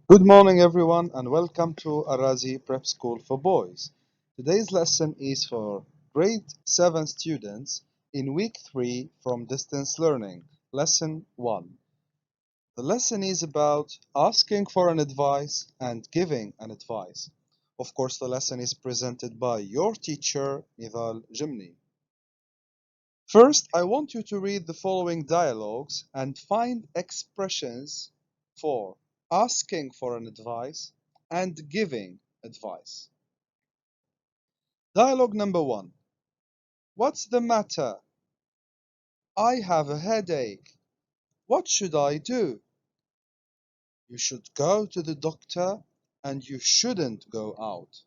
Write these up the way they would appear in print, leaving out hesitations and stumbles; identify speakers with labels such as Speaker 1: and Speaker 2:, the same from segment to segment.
Speaker 1: Good morning, everyone, and welcome to Arazi Prep School for Boys. Today's lesson is for grade 7 students in week 3 from distance learning, lesson 1. The lesson is about asking for an advice and giving an advice. Of course, the lesson is presented by your teacher, Nidal Jimni. First, I want you to read the following dialogues and find expressions for asking for an advice and giving advice. Dialogue number 1. What's the matter? I have a headache. What should I do? You should go to the doctor and you shouldn't go out.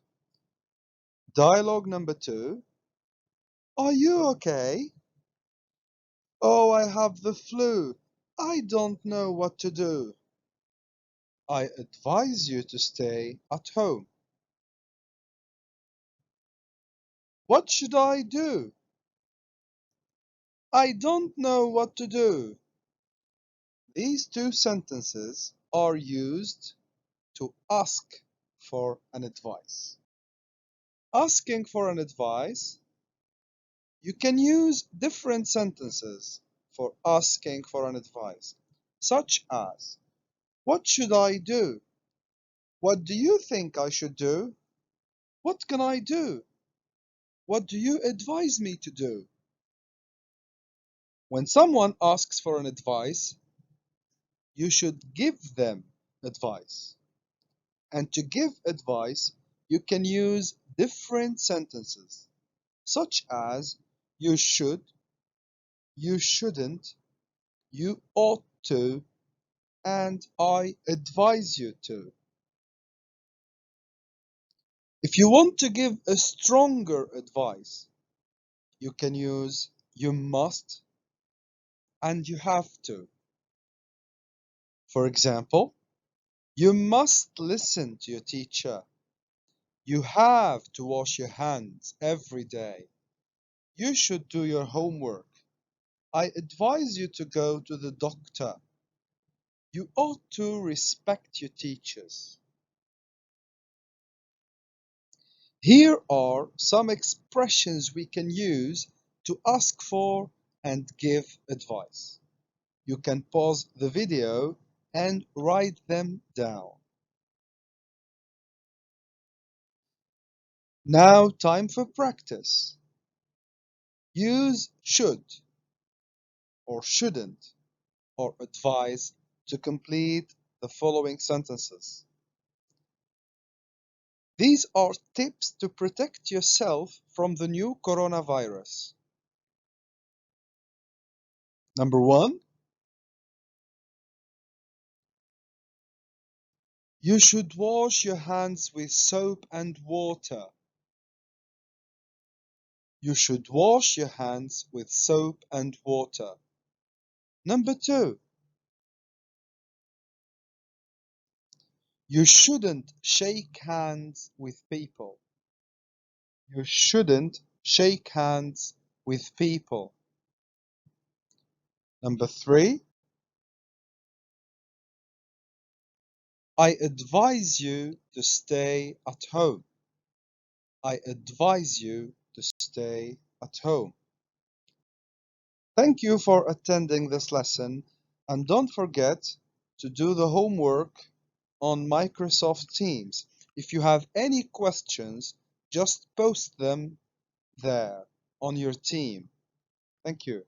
Speaker 1: Dialogue number 2. Are you okay? Oh, I have the flu. I don't know what to do. I advise you to stay at home. What should I do? I don't know what to do. These two sentences are used to ask for an advice. Asking for an advice, you can use different sentences for asking for an advice, such as, what should I do? What do you think I should do? What can I do? What do you advise me to do? When someone asks for an advice, you should give them advice. And to give advice, you can use different sentences, such as you should, you shouldn't, you ought to, and I advise you to. If you want to give a stronger advice, you can use you must and you have to. For example, you must listen to your teacher. You have to wash your hands every day. You should do your homework. I advise you to go to the doctor. You ought to respect your teachers. Here are some expressions we can use to ask for and give advice. You can pause the video and write them down. Now, time for practice. Use should or shouldn't or advise to complete the following sentences. These are tips to protect yourself from the new coronavirus. Number 1, you should wash your hands with soap and water. You should wash your hands with soap and water. Number 2, you shouldn't shake hands with people. You shouldn't shake hands with people. Number 3, I advise you to stay at home. I advise you to stay at home. Thank you for attending this lesson, and don't forget to do the homework on Microsoft Teams. If you have any questions, just post them there on your team. Thank you.